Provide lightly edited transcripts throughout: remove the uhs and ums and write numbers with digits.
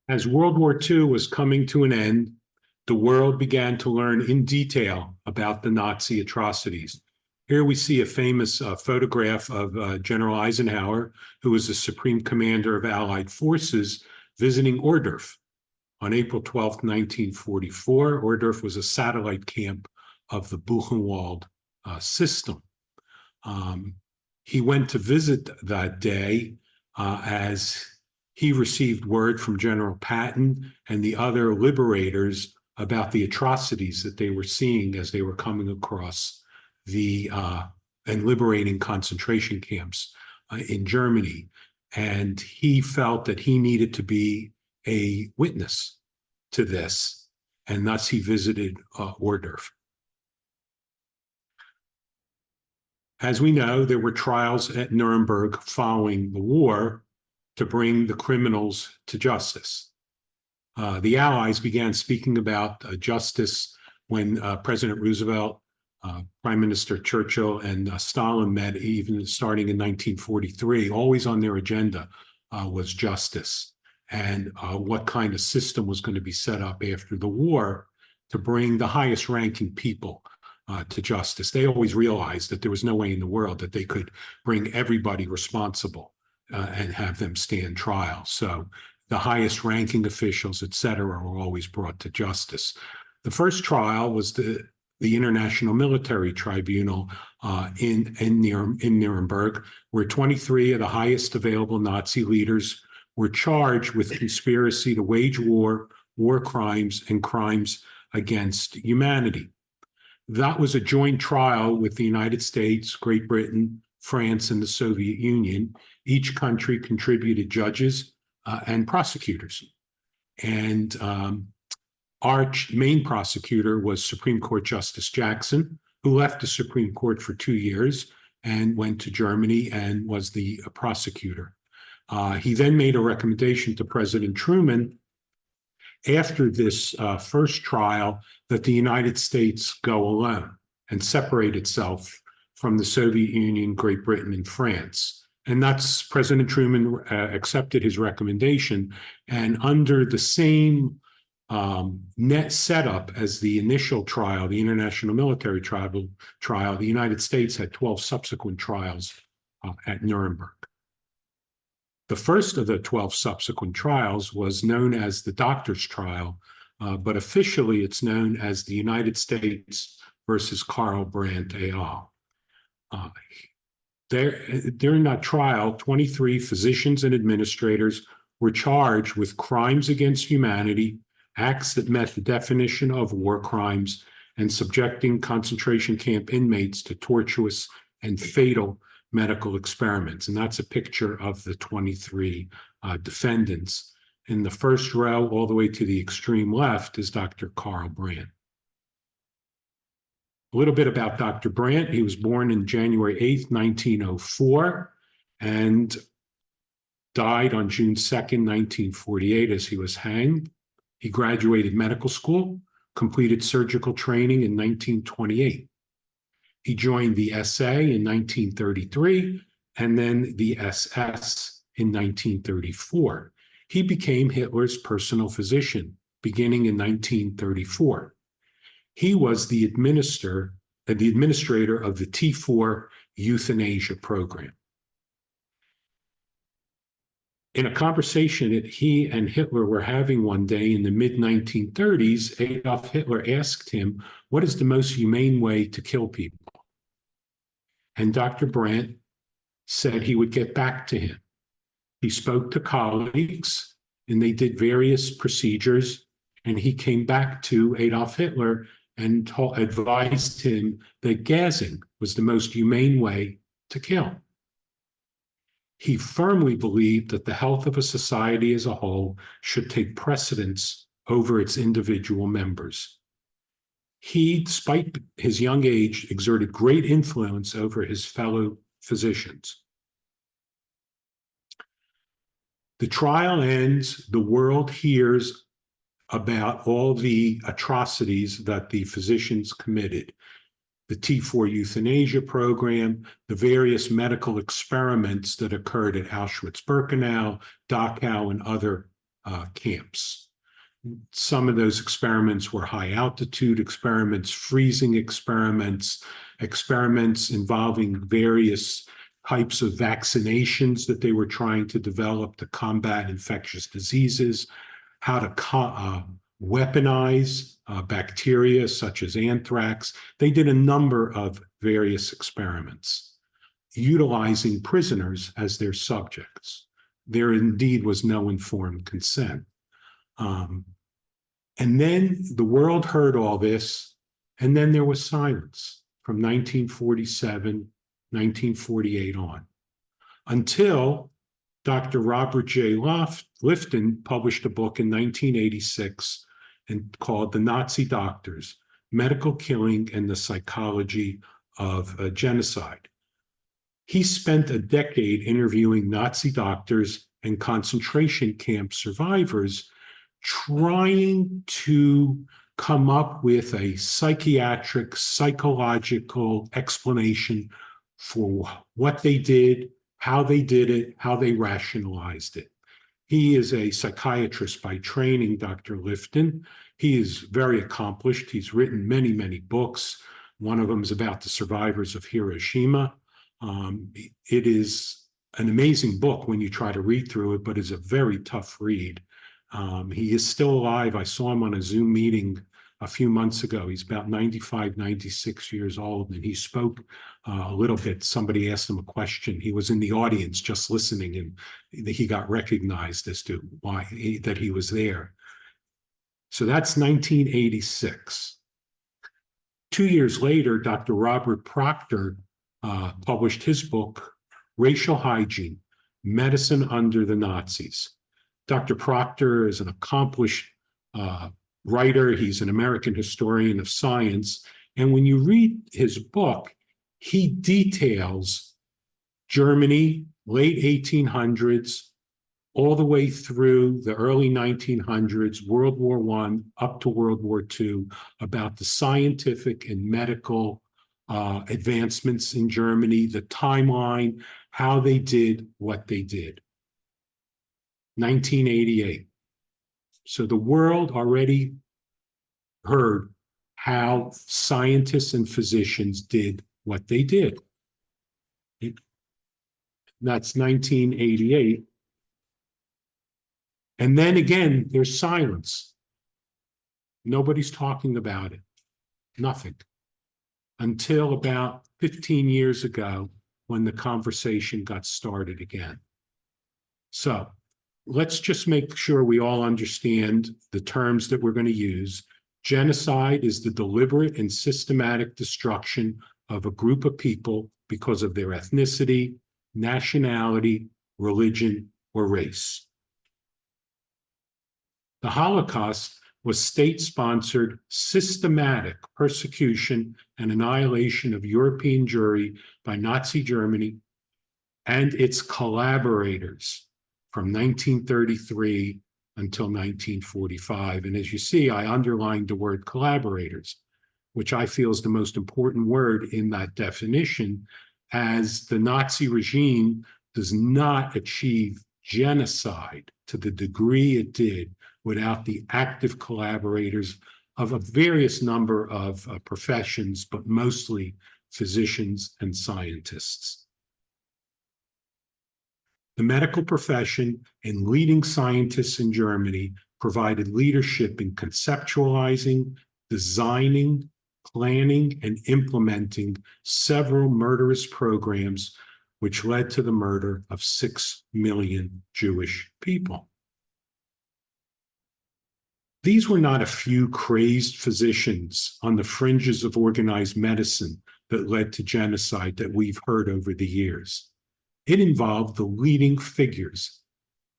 As World War II was coming to an end, the world began to learn in detail about the Nazi atrocities. Here we see a famous photograph of General Eisenhower, who was the Supreme Commander of Allied Forces, visiting Ohrdruf on April 12, 1944. Ohrdruf was a satellite camp of the Buchenwald system. He went to visit that day as he received word from General Patton and the other liberators about the atrocities that they were seeing as they were coming across and liberating concentration camps in Germany. And he felt that he needed to be a witness to this, and thus he visited Ohrdruf. As we know, there were trials at Nuremberg following the war to bring the criminals to justice. The Allies began speaking about justice when President Roosevelt, Prime Minister Churchill, and Stalin met, even starting in 1943. Always on their agenda was justice and what kind of system was going to be set up after the war to bring the highest ranking people to justice. They always realized that there was no way in the world that they could bring everybody responsible and have them stand trial. So the highest ranking officials, et cetera, were always brought to justice. The first trial was the International Military Tribunal in Nuremberg, where 23 of the highest available Nazi leaders were charged with conspiracy to wage war, war crimes, and crimes against humanity. That was a joint trial with the United States, Great Britain, France, and the Soviet Union. Each country contributed judges and prosecutors. And our main prosecutor was Supreme Court Justice Jackson, who left the Supreme Court for 2 years and went to Germany and was the prosecutor. He then made a recommendation to President Truman after this first trial that the United States go alone and separate itself from the Soviet Union, Great Britain, and France. And that's President Truman accepted his recommendation, and under the same net setup as the initial trial, the International Military Trial, the United States had 12 subsequent trials at Nuremberg. The first of the 12 subsequent trials was known as the Doctors' Trial, but officially it's known as the United States versus Karl Brandt et al. During that trial, 23 physicians and administrators were charged with crimes against humanity, acts that met the definition of war crimes, and subjecting concentration camp inmates to tortuous and fatal medical experiments. And that's a picture of the 23 defendants. In the first row, all the way to the extreme left, is Dr. Karl Brandt. A little bit about Dr. Brandt. He was born on January 8th, 1904, and died on June 2nd, 1948, as he was hanged. He graduated medical school, completed surgical training in 1928. He joined the SA in 1933, and then the SS in 1934. He became Hitler's personal physician, beginning in 1934. He was the administrator of the T4 euthanasia program. In a conversation that he and Hitler were having one day in the mid-1930s, Adolf Hitler asked him, "What is the most humane way to kill people?" And Dr. Brandt said he would get back to him. He spoke to colleagues, and they did various procedures, and he came back to Adolf Hitler and advised him that gassing was the most humane way to kill. He firmly believed that the health of a society as a whole should take precedence over its individual members. He, despite his young age, exerted great influence over his fellow physicians. The trial ends, the world hears about all the atrocities that the physicians committed. The T4 euthanasia program, the various medical experiments that occurred at Auschwitz-Birkenau, Dachau, and other camps. Some of those experiments were high altitude experiments, freezing experiments, experiments involving various types of vaccinations that they were trying to develop to combat infectious diseases, how to weaponize bacteria such as anthrax. They did a number of various experiments utilizing prisoners as their subjects. There indeed was no informed consent. And then the world heard all this, and then there was silence from 1947, 1948 on, until Dr. Robert J. Lifton published a book in 1986 called The Nazi Doctors, Medical Killing and the Psychology of Genocide. He spent a decade interviewing Nazi doctors and concentration camp survivors, trying to come up with a psychiatric, psychological explanation for what they did, how they did it, how they rationalized it. He is a psychiatrist by training, Dr. Lifton. He is very accomplished. He's written many, many books. One of them is about the survivors of Hiroshima. It is an amazing book when you try to read through it, but it's a very tough read. He is still alive. I saw him on a Zoom meeting a few months ago. He's about 95, 96 years old, and he spoke a little bit. Somebody asked him a question. He was in the audience just listening, and he got recognized as to why that he was there. So that's 1986. 2 years later, Dr. Robert Proctor published his book, Racial Hygiene, Medicine Under the Nazis. Dr. Proctor is an accomplished writer. He's an American historian of science. And when you read his book, he details Germany, late 1800s, all the way through the early 1900s, World War I, up to World War II, about the scientific and medical advancements in Germany, the timeline, how they did what they did. 1988. So the world already heard how scientists and physicians did what they did. That's 1988. And then again, there's silence. Nobody's talking about it. Nothing. Until about 15 years ago, when the conversation got started again. So let's just make sure we all understand the terms that we're going to use. Genocide is the deliberate and systematic destruction of a group of people because of their ethnicity, nationality, religion, or race. The Holocaust was state-sponsored, systematic persecution and annihilation of European Jewry by Nazi Germany and its collaborators from 1933 until 1945. And as you see, I underlined the word collaborators, which I feel is the most important word in that definition, as the Nazi regime does not achieve genocide to the degree it did without the active collaborators of a various number of professions, but mostly physicians and scientists. The medical profession and leading scientists in Germany provided leadership in conceptualizing, designing, planning, and implementing several murderous programs which led to the murder of 6 million Jewish people. These were not a few crazed physicians on the fringes of organized medicine that led to genocide that we've heard over the years. It involved the leading figures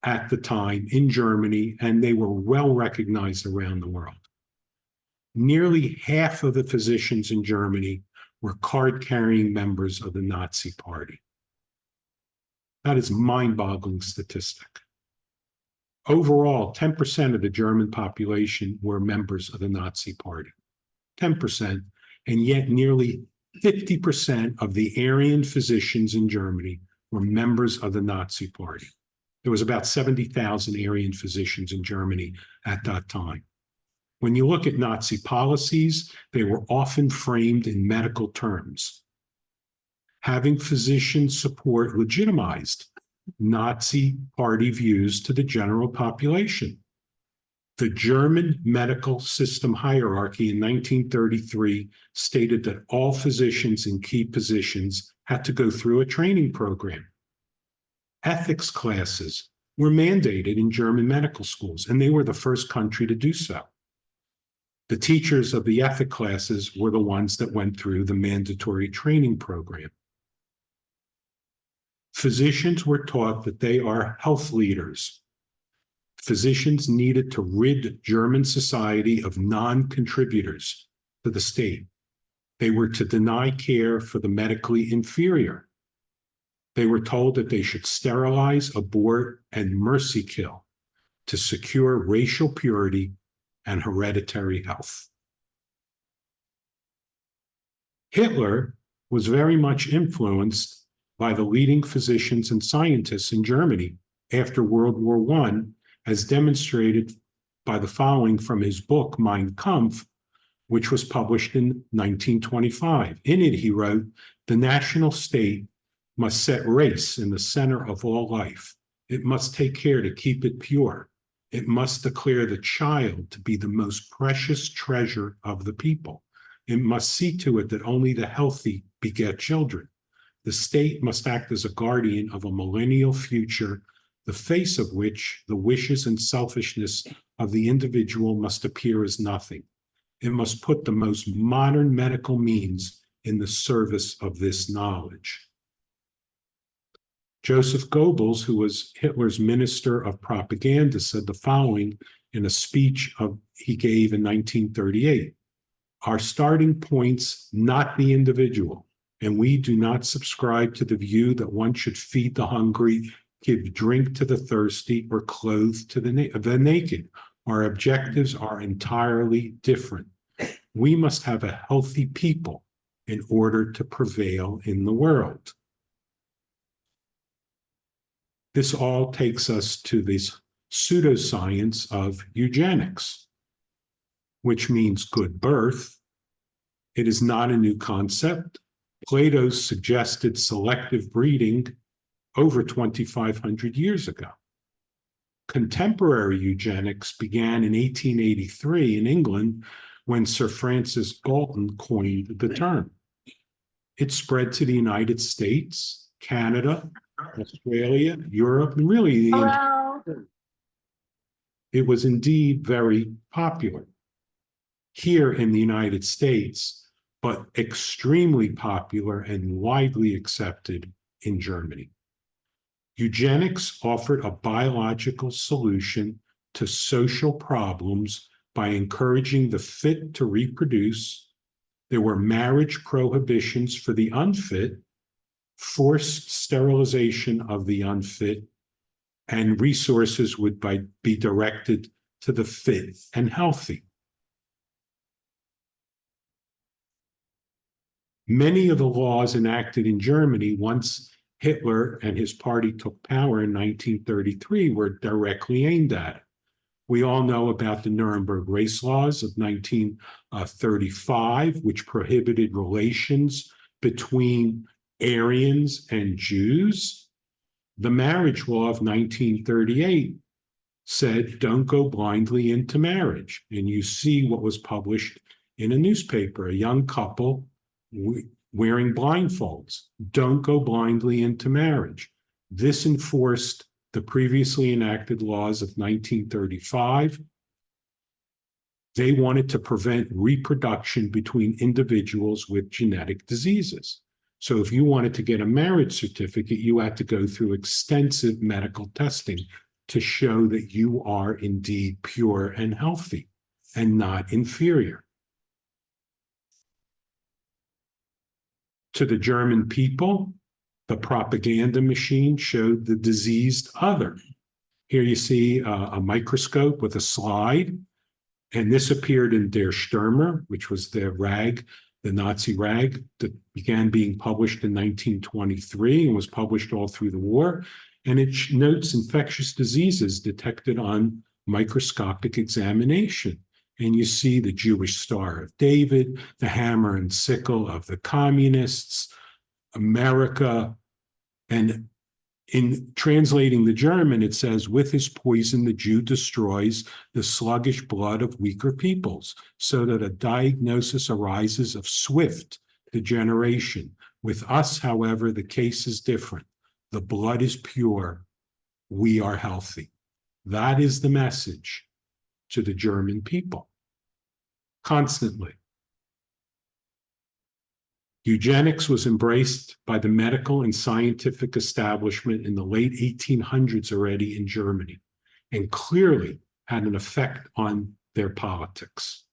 at the time in Germany, and they were well recognized around the world. Nearly half of the physicians in Germany were card-carrying members of the Nazi Party. That is a mind-boggling statistic. Overall, 10% of the German population were members of the Nazi Party. 10%, and yet nearly 50% of the Aryan physicians in Germany were members of the Nazi Party. There was about 70,000 Aryan physicians in Germany at that time. When you look at Nazi policies, they were often framed in medical terms. Having physician support legitimized Nazi party views to the general population. The German medical system hierarchy in 1933 stated that all physicians in key positions had to go through a training program. Ethics classes were mandated in German medical schools, and they were the first country to do so. The teachers of the ethics classes were the ones that went through the mandatory training program. Physicians were taught that they are health leaders. Physicians needed to rid German society of non-contributors to the state. They were to deny care for the medically inferior. They were told that they should sterilize, abort, and mercy kill to secure racial purity and hereditary health. Hitler was very much influenced by the leading physicians and scientists in Germany after World War I, as demonstrated by the following from his book, Mein Kampf, which was published in 1925. In it, he wrote, "The national state must set race in the center of all life. It must take care to keep it pure. It must declare the child to be the most precious treasure of the people. It must see to it that only the healthy beget children. The state must act as a guardian of a millennial future, the face of which the wishes and selfishness of the individual must appear as nothing. It must put the most modern medical means in the service of this knowledge." Joseph Goebbels, who was Hitler's minister of propaganda, said the following in a speech he gave in 1938. "Our starting point's not the individual, and we do not subscribe to the view that one should feed the hungry, give drink to the thirsty, or clothe to the naked. Our objectives are entirely different. We must have a healthy people in order to prevail in the world." This all takes us to this pseudoscience of eugenics, which means good birth. It is not a new concept. Plato suggested selective breeding over 2,500 years ago. Contemporary eugenics began in 1883 in England when Sir Francis Galton coined the term. It spread to the United States, Canada, Australia, Europe, and really it was indeed very popular here in the United States, but extremely popular and widely accepted in Germany. Eugenics offered a biological solution to social problems by encouraging the fit to reproduce. There were marriage prohibitions for the unfit, forced sterilization of the unfit, and resources would be directed to the fit and healthy. Many of the laws enacted in Germany once Hitler and his party took power in 1933 were directly aimed at it. We all know about the Nuremberg race laws of 1935, which prohibited relations between Aryans and Jews. The marriage law of 1938 said, don't go blindly into marriage. And you see what was published in a newspaper, a young couple wearing blindfolds. Don't go blindly into marriage. This enforced the previously enacted laws of 1935. They wanted to prevent reproduction between individuals with genetic diseases. So if you wanted to get a marriage certificate, you had to go through extensive medical testing to show that you are indeed pure and healthy and not inferior. To the German people, the propaganda machine showed the diseased other. Here you see a microscope with a slide, and this appeared in Der Stürmer, which was the rag, the Nazi rag that began being published in 1923 and was published all through the war. and it notes infectious diseases detected on microscopic examination. And you see the Jewish Star of David, the hammer and sickle of the communists, America. And in translating the German, it says, with his poison, the Jew destroys the sluggish blood of weaker peoples, so that a diagnosis arises of swift degeneration. With us, however, the case is different. The blood is pure. We are healthy. That is the message to the German people. Constantly. Eugenics was embraced by the medical and scientific establishment in the late 1800s already in Germany, and clearly had an effect on their politics.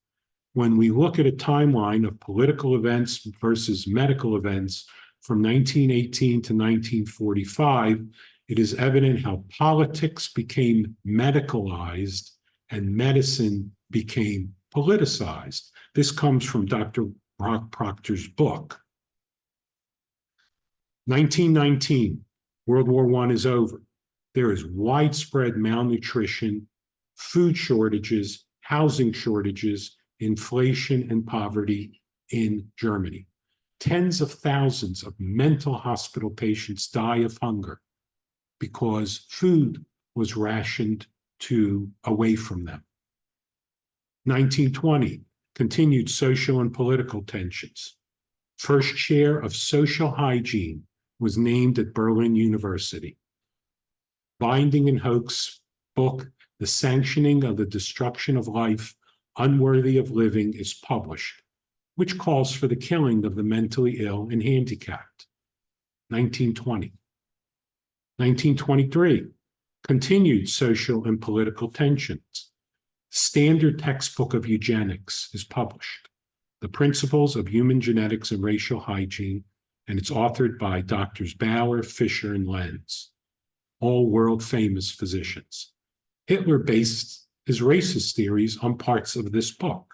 When we look at a timeline of political events versus medical events from 1918 to 1945, it is evident how politics became medicalized and medicine became politicized. This comes from Dr. Brock Proctor's book. 1919, World War I is over. There is widespread malnutrition, food shortages, housing shortages, inflation, and poverty in Germany. Tens of thousands of mental hospital patients die of hunger because food was rationed away from them. 1920, continued social and political tensions. First chair of social hygiene was named at Berlin University. Binding and Hoch's book, The Sanctioning of the Destruction of Life Unworthy of Living, is published, which calls for the killing of the mentally ill and handicapped. 1920. 1923, continued social and political tensions. Standard textbook of eugenics is published, The Principles of Human Genetics and Racial Hygiene, and it's authored by Drs. Bauer, Fisher, and Lenz, all world-famous physicians. Hitler based his racist theories on parts of this book.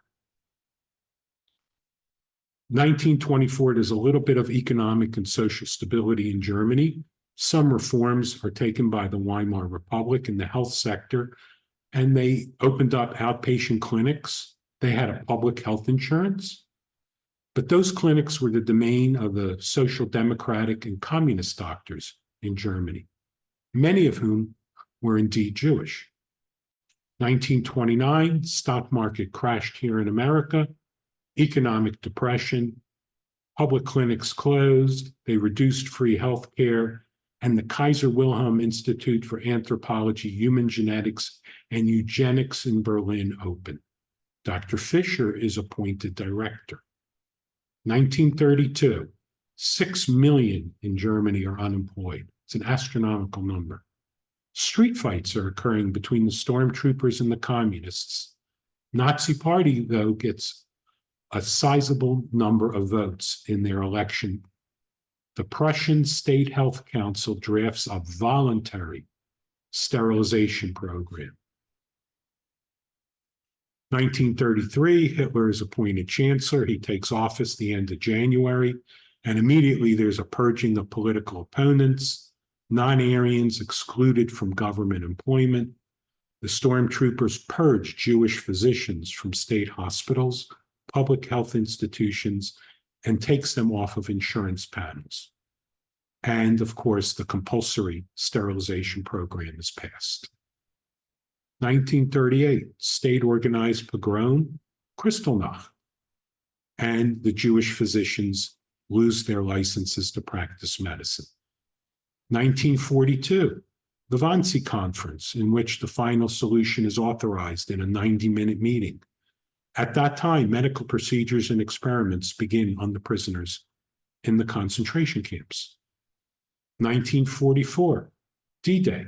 1924, there's a little bit of economic and social stability in Germany. Some reforms are taken by the Weimar Republic in the health sector, and they opened up outpatient clinics. They had a public health insurance, but those clinics were the domain of the social democratic and communist doctors in Germany, many of whom were indeed Jewish. 1929, stock market crashed here in America, economic depression, public clinics closed, they reduced free health care, and the Kaiser Wilhelm Institute for Anthropology, Human Genetics, and Eugenics in Berlin opened. Dr. Fisher is appointed director. 1932, 6 million in Germany are unemployed. It's an astronomical number. Street fights are occurring between the stormtroopers and the communists. Nazi Party, though, gets a sizable number of votes in their election. The Prussian State Health Council drafts a voluntary sterilization program. 1933, Hitler is appointed chancellor. He takes office the end of January, and immediately there's a purging of political opponents, non-Aryans excluded from government employment. The stormtroopers purge Jewish physicians from state hospitals, public health institutions, and takes them off of insurance panels. And of course, the compulsory sterilization program is passed. 1938, state-organized pogrom, Kristallnacht, and the Jewish physicians lose their licenses to practice medicine. 1942, the Wannsee Conference, in which the final solution is authorized in a 90-minute meeting. At that time, medical procedures and experiments begin on the prisoners in the concentration camps. 1944, D-Day.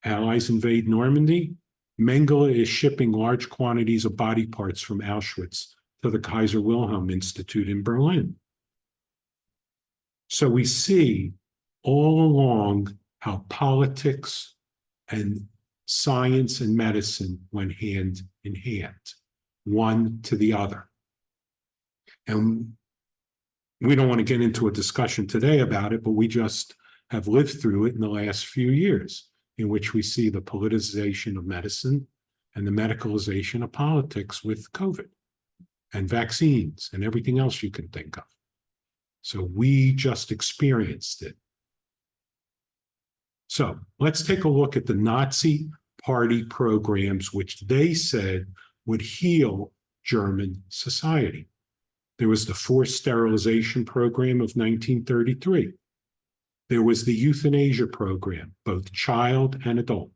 Allies invade Normandy. Mengele is shipping large quantities of body parts from Auschwitz to the Kaiser Wilhelm Institute in Berlin. So we see all along how politics and science and medicine went hand in hand, one to the other. And we don't want to get into a discussion today about it, but we just have lived through it in the last few years, in which we see the politicization of medicine and the medicalization of politics with COVID and vaccines and everything else you can think of. So we just experienced it. So let's take a look at the Nazi Party programs, which they said would heal German society. There was the forced sterilization program of 1933. There was the euthanasia program, both child and adult,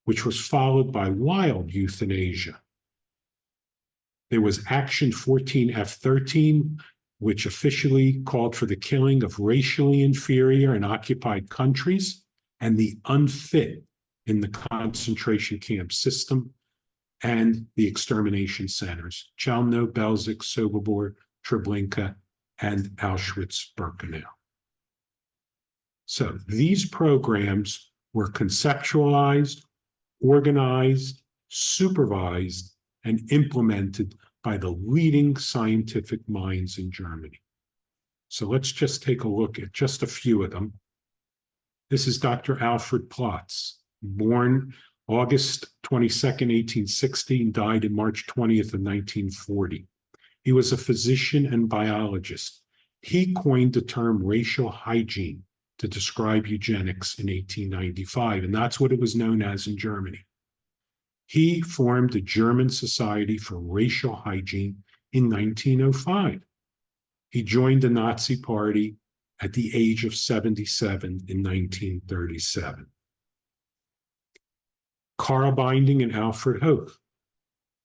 which was followed by wild euthanasia. There was Action 14F13, which officially called for the killing of racially inferior and occupied countries and the unfit in the concentration camp system and the extermination centers, Chelmno, Belzec, Sobibor, Treblinka, and Auschwitz-Birkenau. So these programs were conceptualized, organized, supervised, and implemented by the leading scientific minds in Germany. So let's just take a look at just a few of them. This is Dr. Alfred Plotz, born August 22nd, 1860, and died in March 20th of 1940. He was a physician and biologist. He coined the term racial hygiene to describe eugenics in 1895, and that's what it was known as in Germany. He formed the German Society for Racial Hygiene in 1905. He joined the Nazi Party at the age of 77 in 1937. Karl Binding and Alfred Hoch.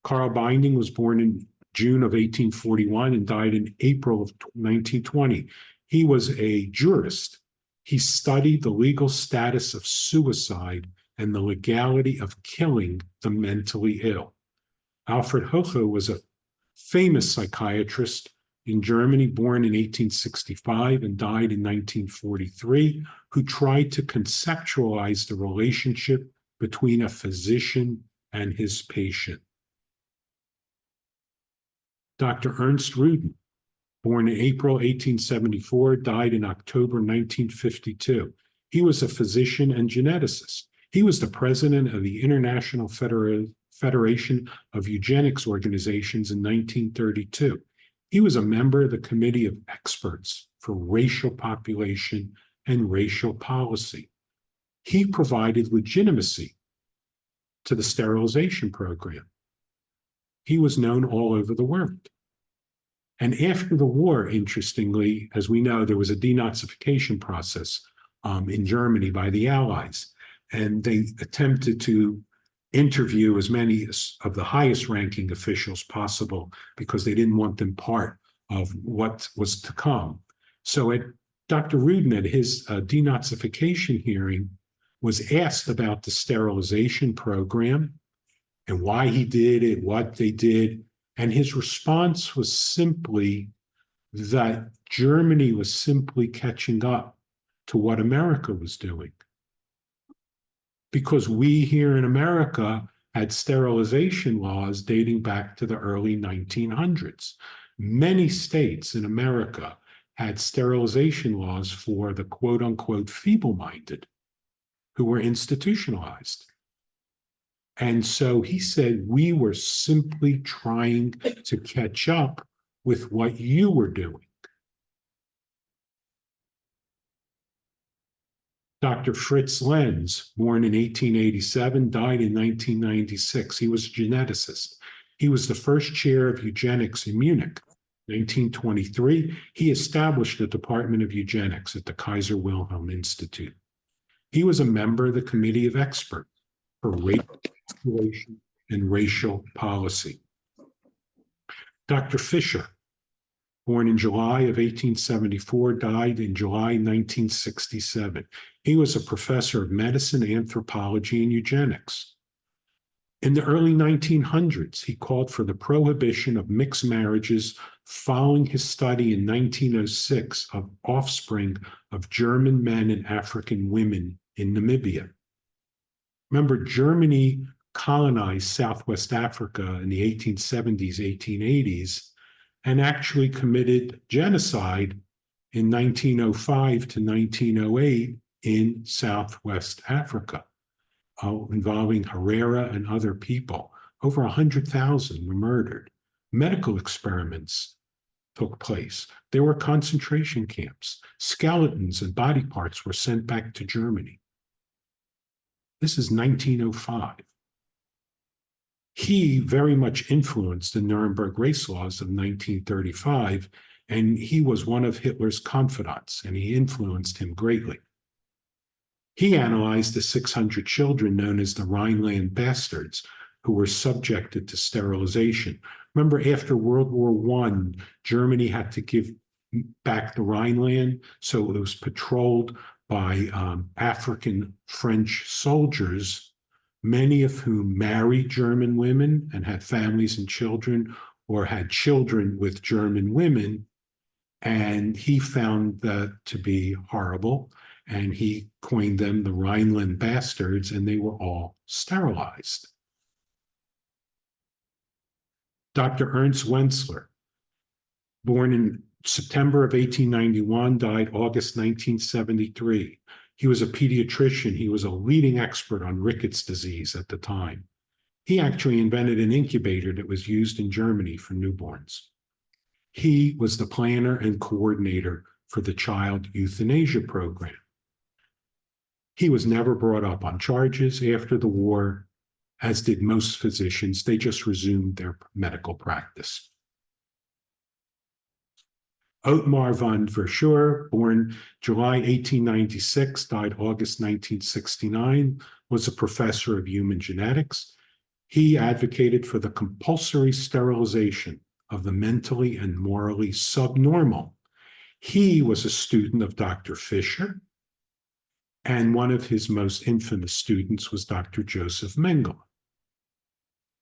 Karl Binding was born in June of 1841 and died in April of 1920. He was a jurist. He studied the legal status of suicide and the legality of killing the mentally ill. Alfred Hoche was a famous psychiatrist in Germany, born in 1865 and died in 1943, who tried to conceptualize the relationship between a physician and his patient. Dr. Ernst Rudin, born in April 1874, died in October 1952. He was a physician and geneticist. He was the president of the International Federation of Eugenics Organizations in 1932. He was a member of the Committee of Experts for Racial Population and Racial Policy. He provided legitimacy to the sterilization program. He was known all over the world. And after the war, interestingly, as we know, there was a denazification process in Germany by the Allies. And they attempted to interview as many of the highest ranking officials possible because they didn't want them part of what was to come. So Dr. Rudin, at his denazification hearing, was asked about the sterilization program and why he did it, what they did. And his response was simply that Germany was simply catching up to what America was doing. Because we here in America had sterilization laws dating back to the early 1900s. Many states in America had sterilization laws for the quote-unquote feeble-minded who were institutionalized. And so he said, we were simply trying to catch up with what you were doing. Dr. Fritz Lenz, born in 1887, died in 1996. He was a geneticist. He was the first chair of eugenics in Munich. 1923, he established the Department of Eugenics at the Kaiser Wilhelm Institute. He was a member of the Committee of Experts for Racial Population and Racial Policy. Dr. Fisher, born in July of 1874, died in July 1967. He was a professor of medicine, anthropology, and eugenics. In the early 1900s, he called for the prohibition of mixed marriages following his study in 1906 of offspring of German men and African women in Namibia. Remember, Germany colonized Southwest Africa in the 1870s, 1880s, and actually committed genocide in 1905 to 1908 in Southwest Africa, involving Herrera and other people. Over 100,000 were murdered. Medical experiments took place. There were concentration camps. Skeletons and body parts were sent back to Germany. This is 1905. He very much influenced the Nuremberg race laws of 1935, and he was one of Hitler's confidants, and he influenced him greatly. He analyzed the 600 children known as the Rhineland bastards who were subjected to sterilization. Remember, after World War I, Germany had to give back the Rhineland, so it was patrolled by African French soldiers, many of whom married German women and had families and children, or had children with German women. And he found that to be horrible, and he coined them the Rhineland bastards, and they were all sterilized. Dr. Ernst Wenzler, born in September of 1891, died August 1973. He was a pediatrician. He was a leading expert on rickets disease at the time. He actually invented an incubator that was used in Germany for newborns. He was the planner and coordinator for the child euthanasia program. He was never brought up on charges after the war, as did most physicians. They just resumed their medical practice. Otmar von Verschuer, born July 1896, died August 1969, was a professor of human genetics. He advocated for the compulsory sterilization of the mentally and morally subnormal. He was a student of Dr. Fischer, and one of his most infamous students was Dr. Joseph Mengele.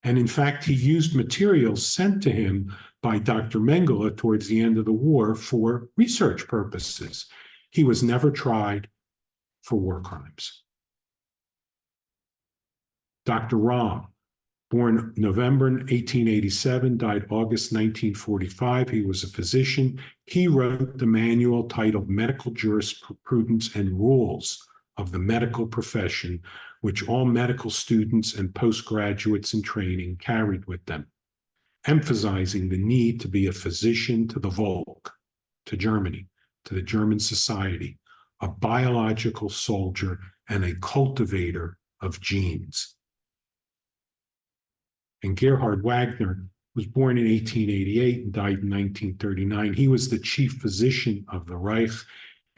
And in fact, he used materials sent to him by Dr. Mengele towards the end of the war for research purposes. He was never tried for war crimes. Dr. Rahm, born November 1887, died August 1945. He was a physician. He wrote the manual titled Medical Jurisprudence and Rules of the Medical Profession, which all medical students and postgraduates in training carried with them, emphasizing the need to be a physician to the Volk, to Germany, to the German society, a biological soldier and a cultivator of genes. And Gerhard Wagner was born in 1888 and died in 1939. He was the chief physician of the Reich,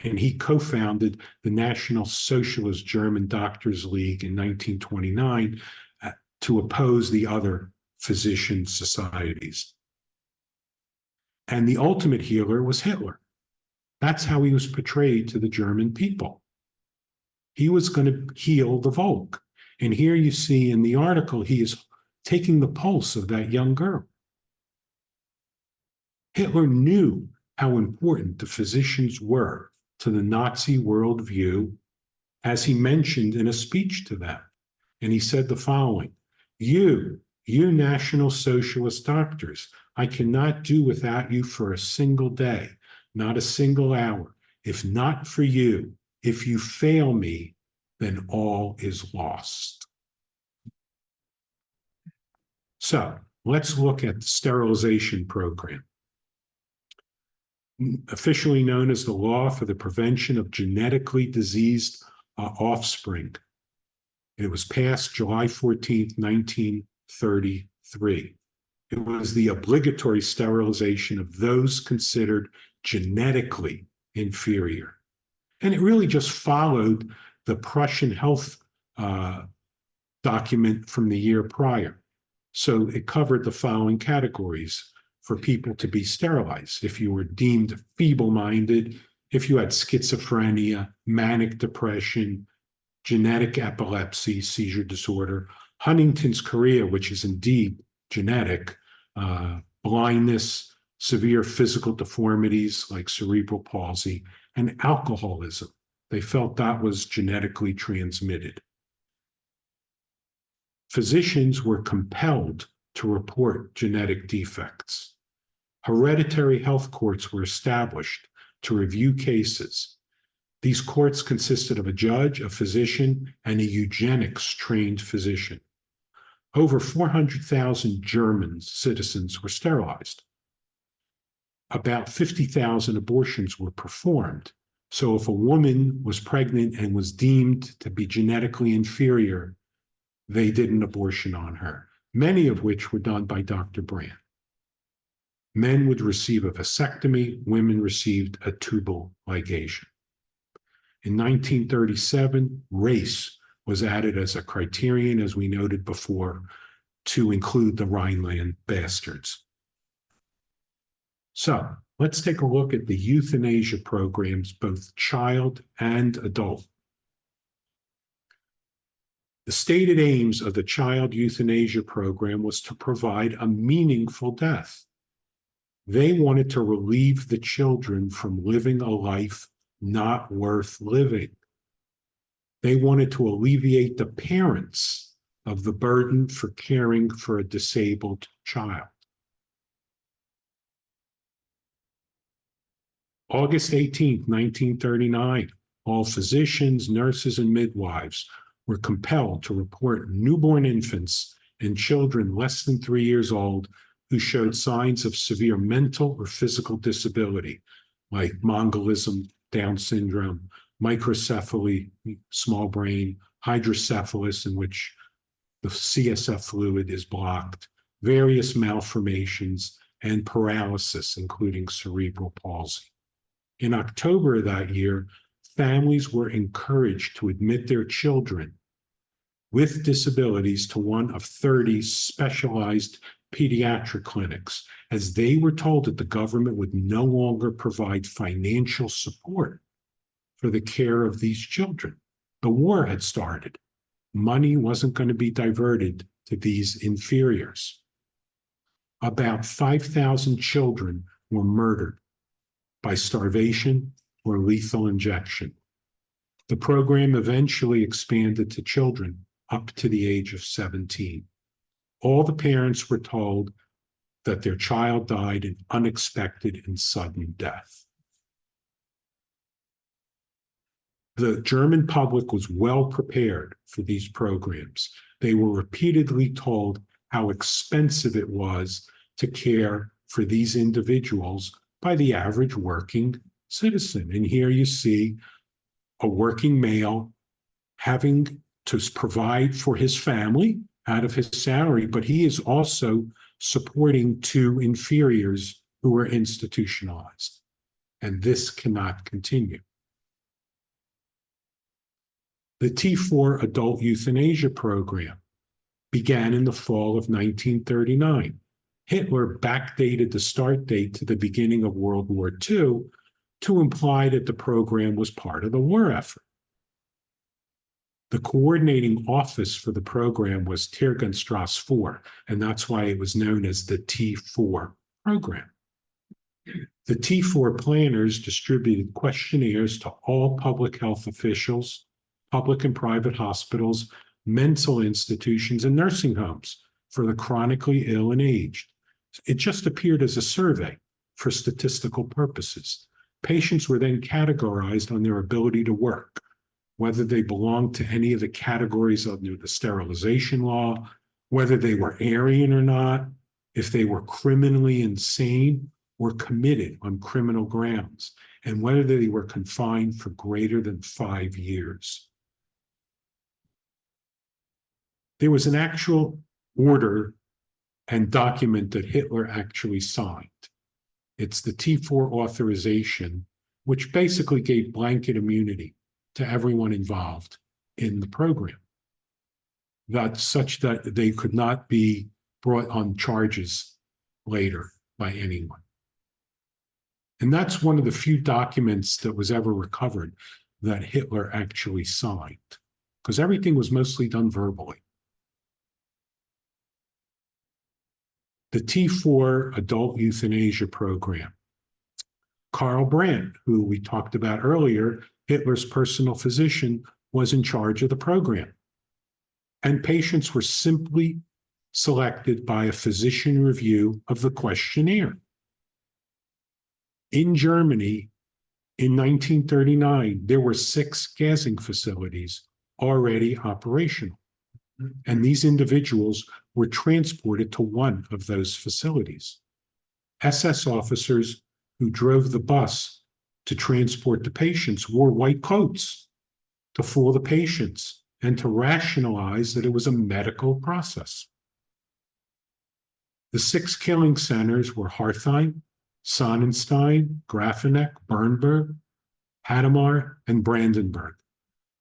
and he co-founded the National Socialist German Doctors League in 1929 to oppose the other physician societies. And the ultimate healer was Hitler. That's how he was portrayed to the German people. He was going to heal the Volk. And here you see in the article, he is taking the pulse of that young girl. Hitler knew how important the physicians were to the Nazi worldview, as he mentioned in a speech to them. And he said the following: you National Socialist doctors, I cannot do without you for a single day, not a single hour. If not for you, if you fail me, then all is lost. So let's look at the sterilization program. Officially known as the Law for the Prevention of Genetically Diseased Offspring. It was passed July 14th, 1933. It was the obligatory sterilization of those considered genetically inferior. And it really just followed the Prussian health document from the year prior. So it covered the following categories for people to be sterilized: if you were deemed feeble-minded, if you had schizophrenia, manic depression, genetic epilepsy, seizure disorder, Huntington's chorea, which is indeed genetic, blindness, severe physical deformities like cerebral palsy, and alcoholism. They felt that was genetically transmitted. Physicians were compelled to report genetic defects. Hereditary health courts were established to review cases. These courts consisted of a judge, a physician, and a eugenics-trained physician. Over 400,000 German citizens were sterilized. About 50,000 abortions were performed. So if a woman was pregnant and was deemed to be genetically inferior, they did an abortion on her, many of which were done by Dr. Brand. Men would receive a vasectomy, women received a tubal ligation. In 1937, race was added as a criterion, as we noted before, to include the Rhineland bastards. So let's take a look at the euthanasia programs, both child and adult. The stated aims of the child euthanasia program was to provide a meaningful death. They wanted to relieve the children from living a life not worth living. They wanted to alleviate the parents of the burden for caring for a disabled child. August 18, 1939, all physicians, nurses, and midwives were compelled to report newborn infants and children less than 3 years old who showed signs of severe mental or physical disability, like Mongolism, Down syndrome, microcephaly, small brain, hydrocephalus, in which the CSF fluid is blocked, various malformations, and paralysis, including cerebral palsy. In October of that year, families were encouraged to admit their children with disabilities to one of 30 specialized pediatric clinics, as they were told that the government would no longer provide financial support for the care of these children. The war had started. Money wasn't going to be diverted to these inferiors. About 5,000 children were murdered by starvation or lethal injection. The program eventually expanded to children up to the age of 17. All the parents were told that their child died an unexpected and sudden death. The German public was well prepared for these programs. They were repeatedly told how expensive it was to care for these individuals by the average working citizen. And here you see a working male having to provide for his family out of his salary, but he is also supporting two inferiors who are institutionalized. And this cannot continue. The T4 adult euthanasia program began in the fall of 1939. Hitler backdated the start date to the beginning of World War II to imply that the program was part of the war effort. The coordinating office for the program was Tiergartenstrasse 4, and that's why it was known as the T4 program. The T4 planners distributed questionnaires to all public health officials, public and private hospitals, mental institutions, and nursing homes for the chronically ill and aged. It just appeared as a survey for statistical purposes. Patients were then categorized on their ability to work, whether they belonged to any of the categories under the sterilization law, whether they were Aryan or not, if they were criminally insane or committed on criminal grounds, and whether they were confined for greater than 5 years. There was an actual order and document that Hitler actually signed. It's the T4 authorization, which basically gave blanket immunity to everyone involved in the program, such that they could not be brought on charges later by anyone. And that's one of the few documents that was ever recovered that Hitler actually signed, because everything was mostly done verbally. The T4 adult euthanasia program. Karl Brandt, who we talked about earlier, Hitler's personal physician, was in charge of the program. And patients were simply selected by a physician review of the questionnaire. In Germany, In 1939, there were 6 gassing facilities already operational, and these individuals were transported to one of those facilities. SS officers who drove the bus to transport the patients wore white coats to fool the patients and to rationalize that it was a medical process. The 6 killing centers were Hartheim, Sonnenstein, Grafeneck, Bernburg, Hadamar, and Brandenburg.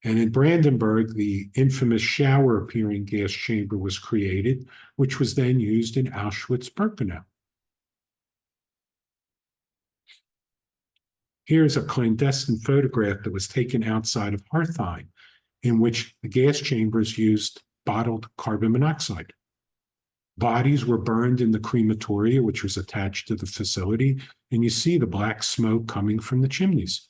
And in Brandenburg, the infamous shower-appearing gas chamber was created, which was then used in Auschwitz-Birkenau. Here's a clandestine photograph that was taken outside of Hartheim, in which the gas chambers used bottled carbon monoxide. Bodies were burned in the crematoria, which was attached to the facility, and you see the black smoke coming from the chimneys.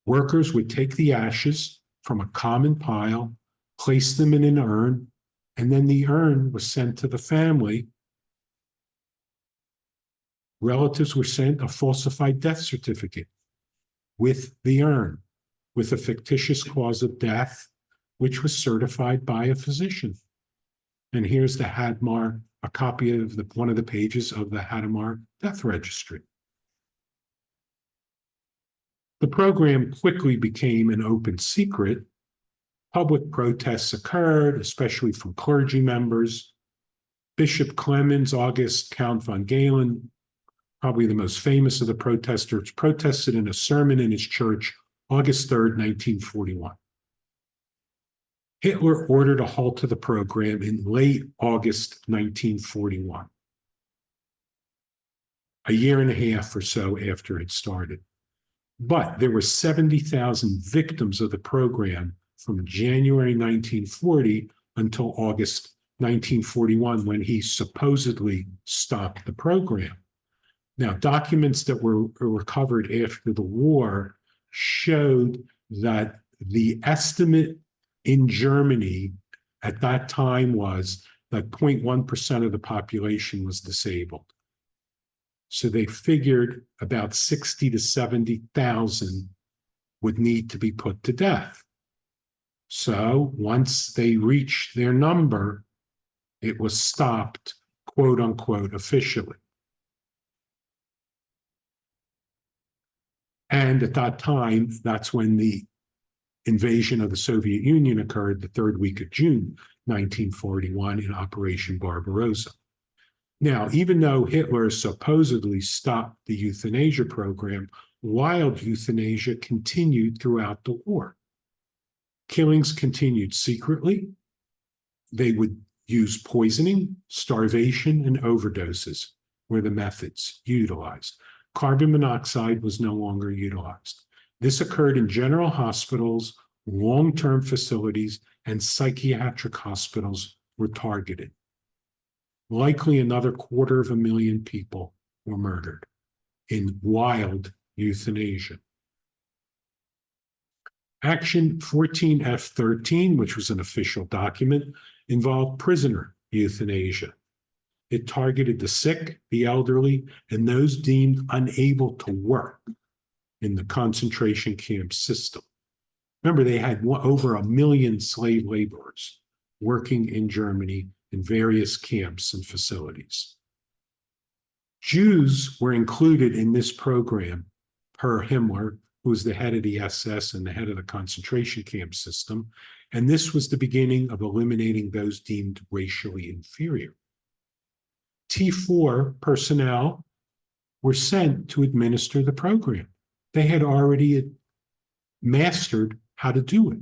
Workers would take the ashes from a common pile, place them in an urn, and then the urn was sent to the family. Relatives were sent a falsified death certificate with the urn, with a fictitious cause of death, which was certified by a physician. And here's the Hadamar, a copy of one of the pages of the Hadamar death registry. The program quickly became an open secret. Public protests occurred, especially from clergy members. Bishop Clemens, August Count von Galen, probably the most famous of the protesters, protested in a sermon in his church, August 3rd, 1941. Hitler ordered a halt to the program in late August 1941, a year and a half or so after it started. But there were 70,000 victims of the program from January 1940 until August 1941, when he supposedly stopped the program. Now, documents that were recovered after the war showed that the estimate in Germany at that time was that 0.1% of the population was disabled. So they figured about 60 to 70,000 would need to be put to death. So once they reached their number, it was stopped, quote unquote, officially. And at that time, that's when the invasion of the Soviet Union occurred the 3rd week of June, 1941, in Operation Barbarossa. Now, even though Hitler supposedly stopped the euthanasia program, wild euthanasia continued throughout the war. Killings continued secretly. They would use poisoning, starvation, and overdoses were the methods utilized. Carbon monoxide was no longer utilized. This occurred in general hospitals, long-term facilities, and psychiatric hospitals were targeted. Likely another 250,000 people were murdered in wild euthanasia. Action 14F13, which was an official document, involved prisoner euthanasia. It targeted the sick, the elderly, and those deemed unable to work in the concentration camp system. Remember, they had over 1 million slave laborers working in Germany in various camps and facilities. Jews were included in this program per Himmler, who was the head of the SS and the head of the concentration camp system, and this was the beginning of eliminating those deemed racially inferior. T4 personnel were sent to administer the program. They had already mastered how to do it.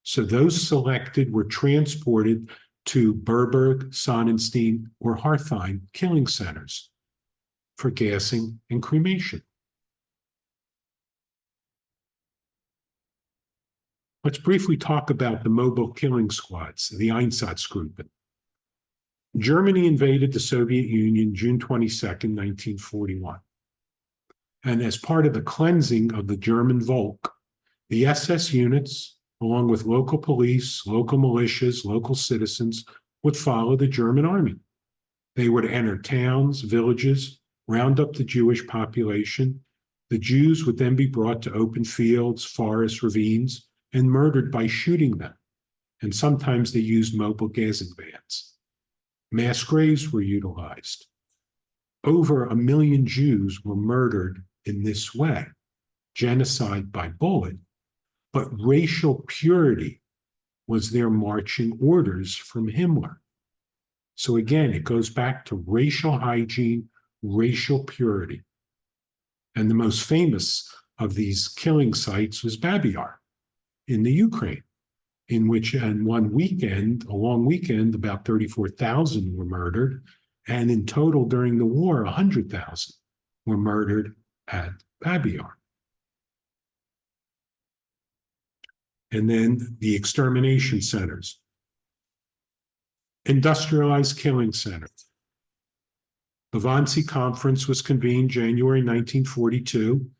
So those selected were transported to Berberg, Sonnenstein, or Hartheim killing centers for gassing and cremation. Let's briefly talk about the mobile killing squads, the Einsatzgruppen. Germany invaded the Soviet Union June 22nd, 1941. And as part of the cleansing of the German Volk, the SS units, along with local police, local militias, local citizens, would follow the German army. They would enter towns, villages, round up the Jewish population, The Jews would then be brought to open fields, forests, ravines, and murdered by shooting them. And sometimes they used mobile gassing vans. Mass graves were utilized. Over 1 million Jews were murdered in this way, genocide by bullet, but racial purity was their marching orders from Himmler. So again, it goes back to racial hygiene, racial purity. And the most famous of these killing sites was Babi Yar in the Ukraine, in which in one weekend, a long weekend, about 34,000 were murdered. And in total during the war, 100,000 were murdered at Babi Yar. And then the extermination centers. Industrialized killing centers. The Wannsee Conference was convened January 1942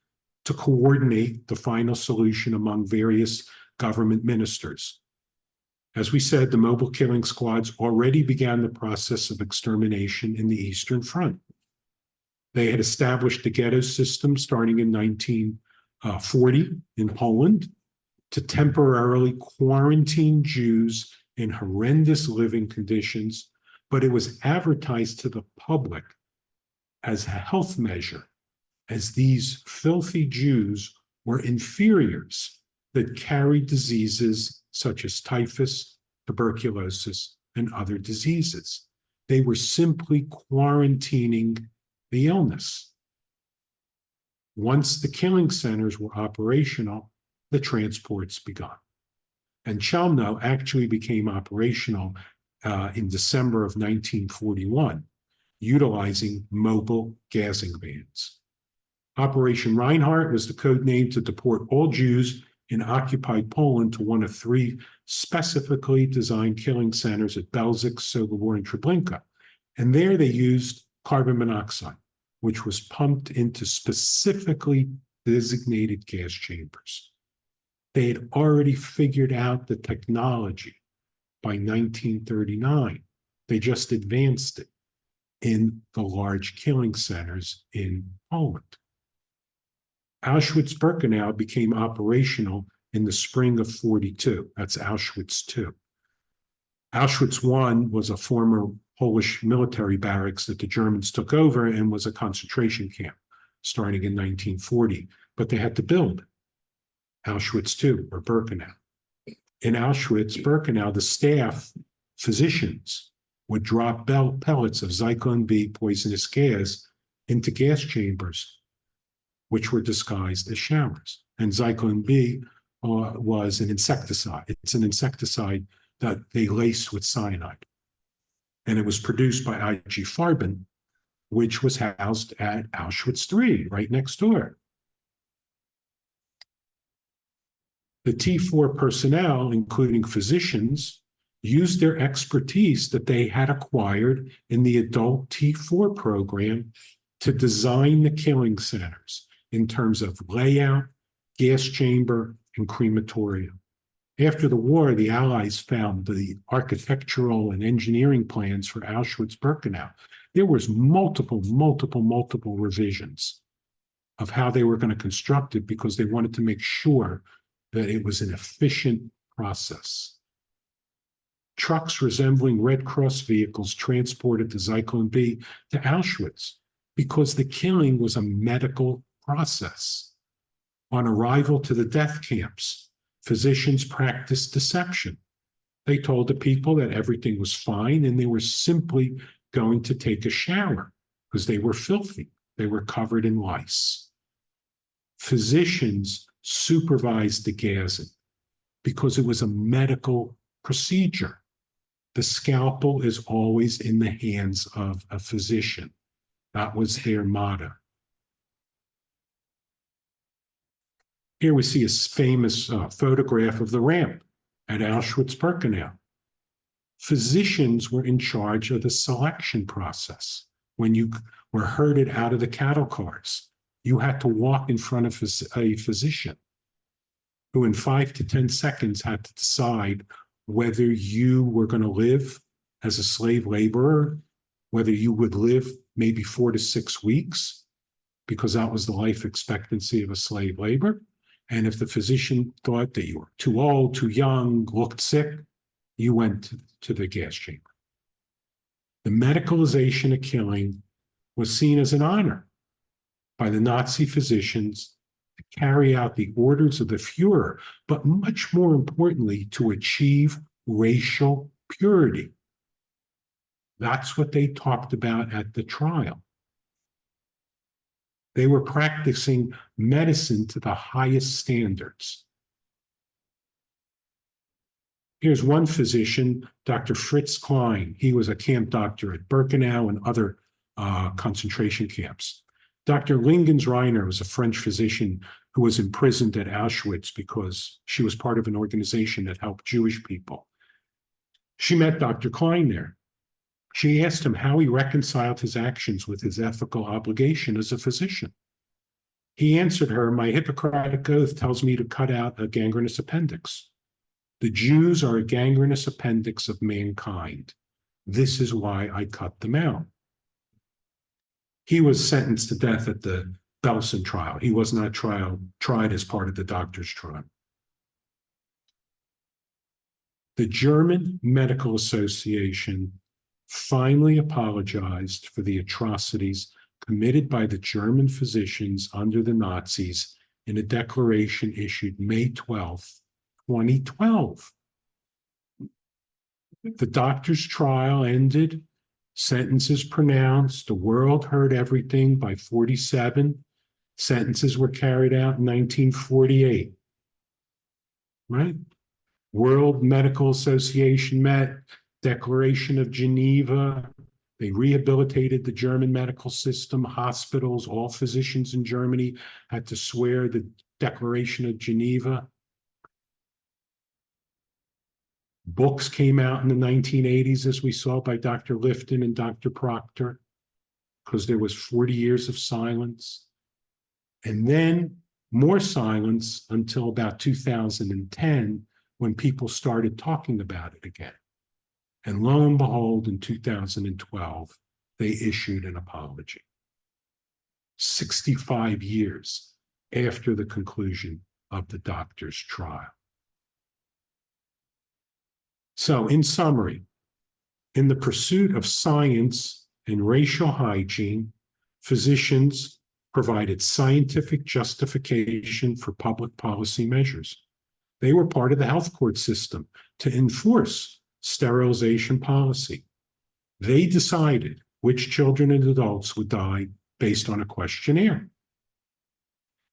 to coordinate the final solution among various government ministers. As we said, the mobile killing squads already began the process of extermination in the Eastern Front. They had established the ghetto system starting in 1940 in Poland to temporarily quarantine Jews in horrendous living conditions, but it was advertised to the public as a health measure, as these filthy Jews were inferiors that carried diseases such as typhus, tuberculosis, and other diseases. They were simply quarantining the illness. Once the killing centers were operational, the transports began. And Chelmno actually became operational in December of 1941, utilizing mobile gassing vans. Operation Reinhardt was the code name to deport all Jews in occupied Poland to one of 3 specifically designed killing centers at Belzec, Sobibor, and Treblinka. And there they used carbon monoxide, which was pumped into specifically designated gas chambers. They had already figured out the technology by 1939. They just advanced it in the large killing centers in Poland. Auschwitz-Birkenau became operational in the spring of 42. That's Auschwitz II. Auschwitz I was a former Polish military barracks that the Germans took over and was a concentration camp starting in 1940. But they had to build Auschwitz II, or Birkenau. In Auschwitz-Birkenau, the staff physicians would drop pellets of Zyklon B poisonous gas into gas chambers, which were disguised as showers. And Zyklon B was an insecticide. It's an insecticide that they lace with cyanide. And it was produced by IG Farben, which was housed at Auschwitz III, right next door. The T4 personnel, including physicians, used their expertise that they had acquired in the adult T4 program to design the killing centers in terms of layout, gas chamber, and crematorium. After the war, the Allies found the architectural and engineering plans for Auschwitz-Birkenau. There was multiple revisions of how they were going to construct it because they wanted to make sure that it was an efficient process. Trucks resembling Red Cross vehicles transported the Zyklon B to Auschwitz because the killing was a medical process. On arrival to the death camps, physicians practiced deception. They told the people that everything was fine and they were simply going to take a shower because they were filthy. They were covered in lice. Physicians supervised the gassing because it was a medical procedure. The scalpel is always in the hands of a physician. That was their motto. Here we see a famous photograph of the ramp at Auschwitz-Birkenau. Physicians were in charge of the selection process. When you were herded out of the cattle cars, you had to walk in front of a physician who in 5 to 10 seconds had to decide whether you were going to live as a slave laborer, whether you would live maybe 4 to 6 weeks, because that was the life expectancy of a slave labor. And if the physician thought that you were too old, too young, looked sick, you went to the gas chamber. The medicalization of killing was seen as an honor by the Nazi physicians to carry out the orders of the Fuhrer, but much more importantly, to achieve racial purity. That's what they talked about at the trial. They were practicing medicine to the highest standards. Here's one physician, Dr. Fritz Klein. He was a camp doctor at Birkenau and other concentration camps. Dr. Lingens-Reiner was a French physician who was imprisoned at Auschwitz because she was part of an organization that helped Jewish people. She met Dr. Klein there. She asked him how he reconciled his actions with his ethical obligation as a physician. He answered her, "My Hippocratic oath tells me to cut out a gangrenous appendix. The Jews are a gangrenous appendix of mankind. This is why I cut them out." He was sentenced to death at the Belsen trial. He was not tried as part of the doctor's trial. The German Medical Association finally apologized for the atrocities committed by the German physicians under the Nazis in a declaration issued May 12th, 2012. The doctor's trial ended, sentences pronounced, the world heard everything by 47. Sentences were carried out in 1948, right? World Medical Association met, Declaration of Geneva. They rehabilitated the German medical system, hospitals, all physicians in Germany had to swear the Declaration of Geneva. Books came out in the 1980s, as we saw, by Dr. Lifton and Dr. Proctor, because there was 40 years of silence. And then more silence until about 2010, when people started talking about it again. And lo and behold, in 2012, they issued an apology. 65 years after the conclusion of the doctor's trial. So, in summary, in the pursuit of science and racial hygiene, physicians provided scientific justification for public policy measures. They were part of the health court system to enforce sterilization policy. They decided which children and adults would die based on a questionnaire.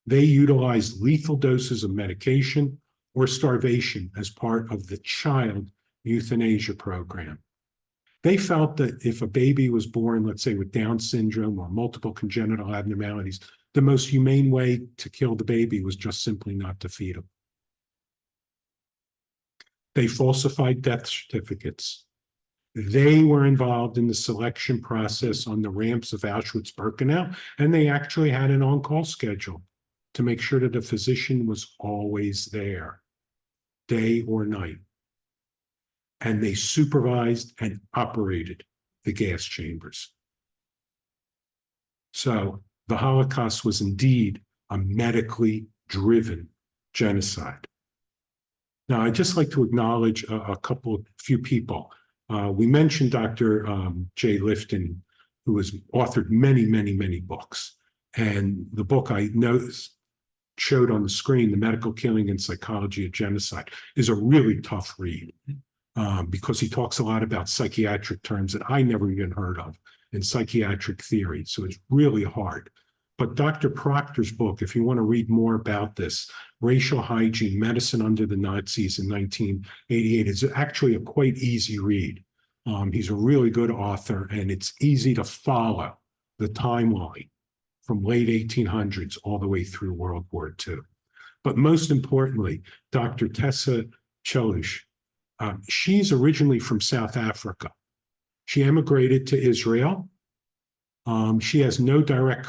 They utilized lethal doses of medication or starvation as part of the child euthanasia program. They felt that if a baby was born, let's say, with Down syndrome or multiple congenital abnormalities, the most humane way to kill the baby was just simply not to feed him. They falsified death certificates. They were involved in the selection process on the ramps of Auschwitz-Birkenau, and they actually had an on-call schedule to make sure that the physician was always there, day or night. And they supervised and operated the gas chambers. So the Holocaust was indeed a medically driven genocide. Now, I'd just like to acknowledge a few people. We mentioned Dr. Jay Lifton, who has authored many, many, many books. And the book I showed on the screen, The Medical Killing and Psychology of Genocide, is a really tough read because he talks a lot about psychiatric terms that I never even heard of in psychiatric theory. So it's really hard. But Dr. Proctor's book, if you want to read more about this, Racial Hygiene, Medicine Under the Nazis in 1988, is actually a quite easy read. He's a really good author, and it's easy to follow the timeline from late 1800s all the way through World War II. But most importantly, Dr. Tessa Chelush, she's originally from South Africa. She emigrated to Israel. She has no direct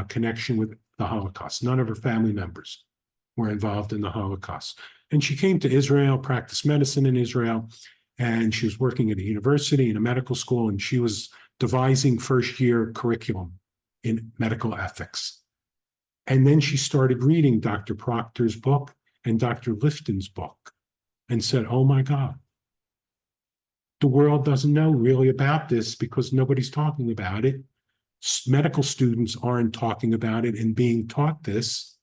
connection with the Holocaust. None of her family members were involved in the Holocaust. And she came to Israel, practiced medicine in Israel, and she was working at a university, in a medical school, and she was devising first-year curriculum in medical ethics. And then she started reading Dr. Proctor's book and Dr. Lifton's book and said, oh my God, the world doesn't know really about this because nobody's talking about it. Medical students aren't talking about it and being taught this.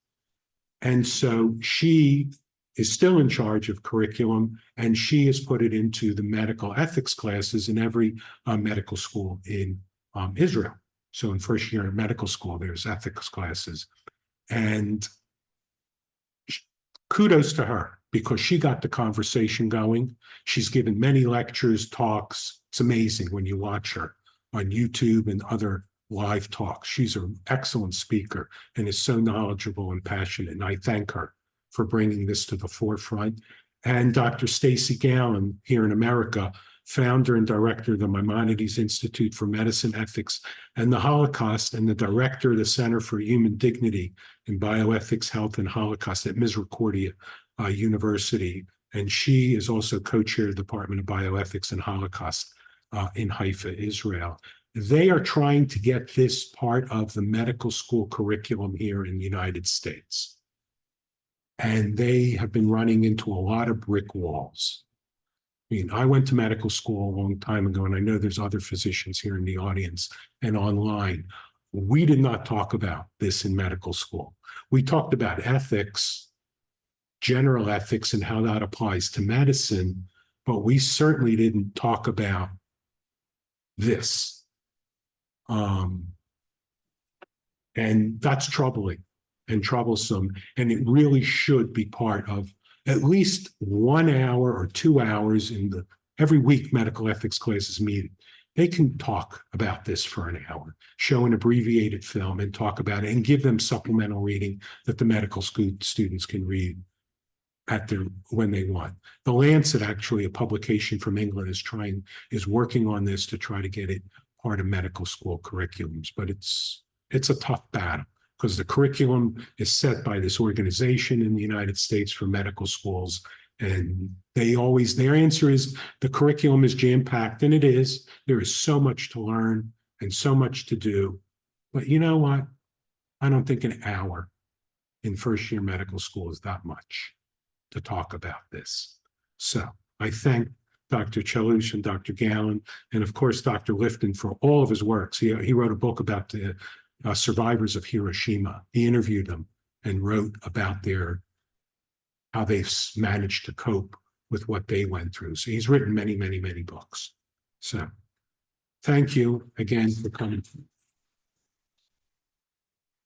And so she is still in charge of curriculum, and she has put it into the medical ethics classes in every medical school in Israel. So in first year in medical school, there's ethics classes. And kudos to her because she got the conversation going. She's given many lectures, talks. It's amazing when you watch her on YouTube and other live talks. She's an excellent speaker and is so knowledgeable and passionate. And I thank her for bringing this to the forefront. And Dr. Stacy Gallon here in America, founder and director of the Maimonides Institute for Medicine, Ethics, and the Holocaust, and the director of the Center for Human Dignity in Bioethics, Health, and Holocaust at Misericordia University. And she is also co-chair of the Department of Bioethics and Holocaust in Haifa, Israel. They are trying to get this part of the medical school curriculum here in the United States. And they have been running into a lot of brick walls. I mean, I went to medical school a long time ago, and I know there's other physicians here in the audience and online. We did not talk about this in medical school. We talked about ethics, general ethics, and how that applies to medicine, but we certainly didn't talk about this. And that's troubling and troublesome. And it really should be part of at least 1 hour or 2 hours in the every week medical ethics classes meeting. They can talk about this for an hour, show an abbreviated film and talk about it and give them supplemental reading that the medical school students can read at their when they want. The Lancet, actually, a publication from England, is working on this to try to get it part of medical school curriculums, but it's a tough battle because the curriculum is set by this organization in the United States for medical schools, and their answer is the curriculum is jam-packed, and it is. There is so much to learn and so much to do, but you know what? I don't think an hour in first year medical school is that much to talk about this. So I thank Dr. Chalush and Dr. Gallon, and of course, Dr. Lifton for all of his works. He wrote a book about the survivors of Hiroshima. He interviewed them and wrote about how they've managed to cope with what they went through. So he's written many, many, many books. So thank you again for coming.